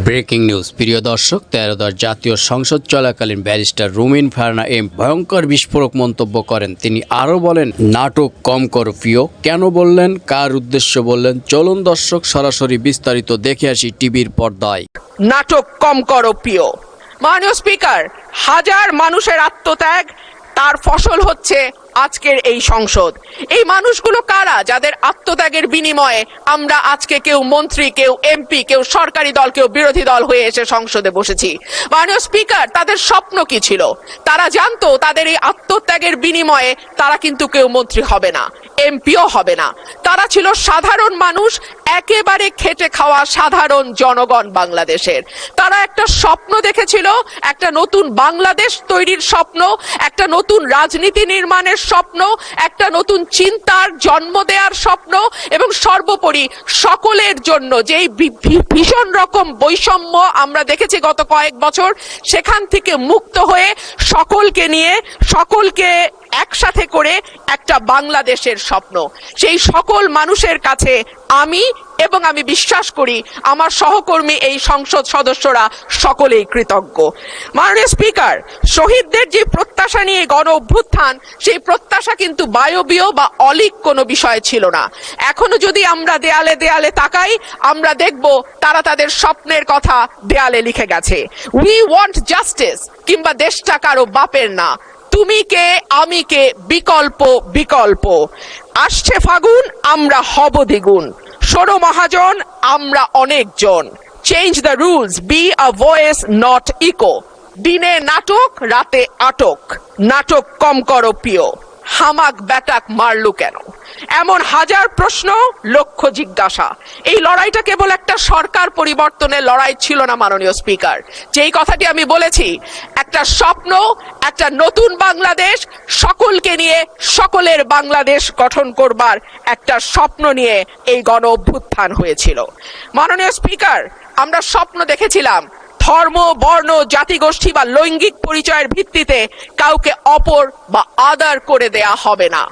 Breaking news প্রিয় দর্শক, 13 জাতীয় সংসদ চলাকালীন ব্যারিস্টার রুমিন ফারহানা ভয়ঙ্কর বিস্ফোরক মন্তব্য করেন। তিনি আরও বলেন, নাটক কম করো প্রিয়। কেন বললেন, কার উদ্দেশ্য বললেন, চলুন দর্শক সরাসরি বিস্তারিত দেখে আসি টিভির পর্দায়। নাটক কম করো প্রিয়। মাননীয় স্পিকার, হাজার মানুষের আত্মত্যাগ, তার ফসল হচ্ছে আজকের এই সংসদ। এই মানুষগুলো কারা, যাদের আত্মত্যাগের বিনিময়ে আমরা আজকে কেউ মন্ত্রী, কেউ এমপি, কেউ সরকারি দল, কেউ বিরোধী দল হয়ে এসে সংসদে বসেছি। মাননীয় স্পিকার, তাদের স্বপ্ন কি ছিল? তারা জানতো তাদের এই আত্মত্যাগের বিনিময়ে তারা কিন্তু কেউ মন্ত্রী হবে না, এমপিও হবে না। তারা ছিল সাধারণ মানুষ, একেবারে খেটে খাওয়া সাধারণ জনগণ বাংলাদেশের। তারা একটা স্বপ্ন দেখেছিল, একটা নতুন বাংলাদেশ তৈরির স্বপ্ন, একটা নতুন রাজনীতি নির্মাণের স্বপ্ন, একটা নতুন চিন্তার জন্ম দেওয়ার স্বপ্ন, এবং সর্বোপরি সকলের জন্য যেই ভীষণ রকম বৈষম্য আমরা দেখেছি গত কয়েক বছর, সেখান থেকে মুক্ত হয়ে সকলকে নিয়ে, সকলকে একসাথে করে একটা বাংলাদেশের স্বপ্ন। সেই সকল মানুষের কাছে আমি এবং আমি বিশ্বাস করি আমার সহকর্মী এই সংসদ সদস্যরা সকলেই কৃতজ্ঞ। মাননীয় স্পিকার, শহীদদের যে প্রত্যাশা নিয়ে গণ অভ্যুত্থান, সেই প্রত্যাশা কিন্তু বায়বীয় বা অলীক কোনো বিষয় ছিল না। এখনো যদি আমরা দেয়ালে দেয়ালে তাকাই, আমরা দেখব তারা তাদের স্বপ্নের কথা দেয়ালে লিখে গেছে। উই ওয়ান্ট জাস্টিস, কিংবা দেশটা কারো বাপের না, তুমি কে আমি কে, বিকল্প বিকল্প। আসছে ফাগুন, আমরা হব দ্বিগুণ। শোনো মহাজন, আমরা অনেকজন। Change the rules, be a voice not echo. দিনে নাটক, রাতে আটক। নাটক কম করো প্রিয়। হামাক ব্যাটাক মারলু কেন? এমন হাজার প্রশ্ন, লক্ষ জিজ্ঞাসা। এই লড়াইটা কেবল একটা সরকার পরিবর্তনের লড়াই ছিল না মাননীয় স্পিকার। যেই কথাটি আমি বলেছি, একটা স্বপ্ন, একটা নতুন বাংলাদেশ, সকলকে নিয়ে সকলের বাংলাদেশ গঠন করবার একটা স্বপ্ন নিয়ে এই গণ অভ্যুত্থান হয়েছিল। মাননীয় স্পিকার, আমরা স্বপ্ন দেখেছিলাম ধর্ম, বর্ণ, জাতিগোষ্ঠী বা লৈঙ্গিক পরিচয়ের ভিত্তিতে কাউকে অপর বা আদার করে দেয়া হবে না।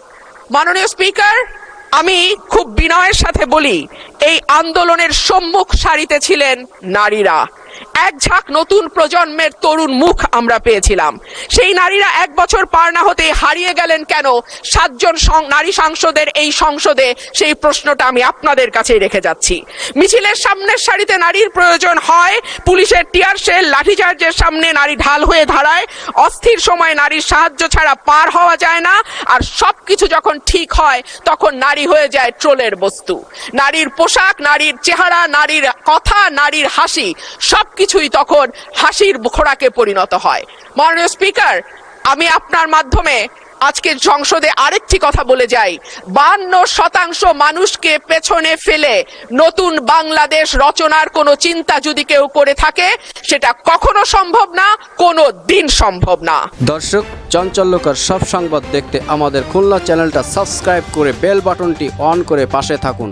মাননীয় স্পিকার, আমি খুব বিনয়ের সাথে বলি, এই আন্দোলনের সম্মুখ সারিতে ছিলেন নারীরা। এক ঝাঁক নতুন প্রজন্মের তরুণ মুখ আমরা পেয়েছিলাম। সেই নারীরা 1 বছর পার না হতে হারিয়ে গেলেন কেন 7 জন নারী সাংসদের এই সংসদে, সেই প্রশ্নটা আমি আপনাদের কাছে রেখে যাচ্ছি। মিছিলের সামনের সারিতে নারীর প্রয়োজন হয়, পুলিশের টিয়ার শেল, লাঠিচার্জের সামনে নারী ঢাল হয়ে দাঁড়ায়। অস্থির সময় নারীর সাহায্য ছাড়া পার হওয়া যায় না, আর সবকিছু যখন ঠিক হয় তখন নারী হয়ে যায় ট্রোলের বস্তু। নারীর পোশাক, নারীর চেহারা, নারীর কথা, নারীর হাসি, সবকিছুই তখন হাসির খোরাকে পরিণত হয়। মাননীয় স্পিকার, আমি আপনার মাধ্যমে আজকে সংসদে আরেকটি কথা বলে যাই। 52% মানুষকে পেছনে ফেলে নতুন বাংলাদেশ রচনার কোনো চিন্তা যদি কেউ করে থাকে, সেটা কখনো সম্ভব না, কোনো দিন সম্ভব না। দর্শক, চাঞ্চল্যকর সব সংবাদ দেখতে আমাদের খুলনা চ্যানেলটা সাবস্ক্রাইব করে বেল বাটনটি অন করে পাশে থাকুন।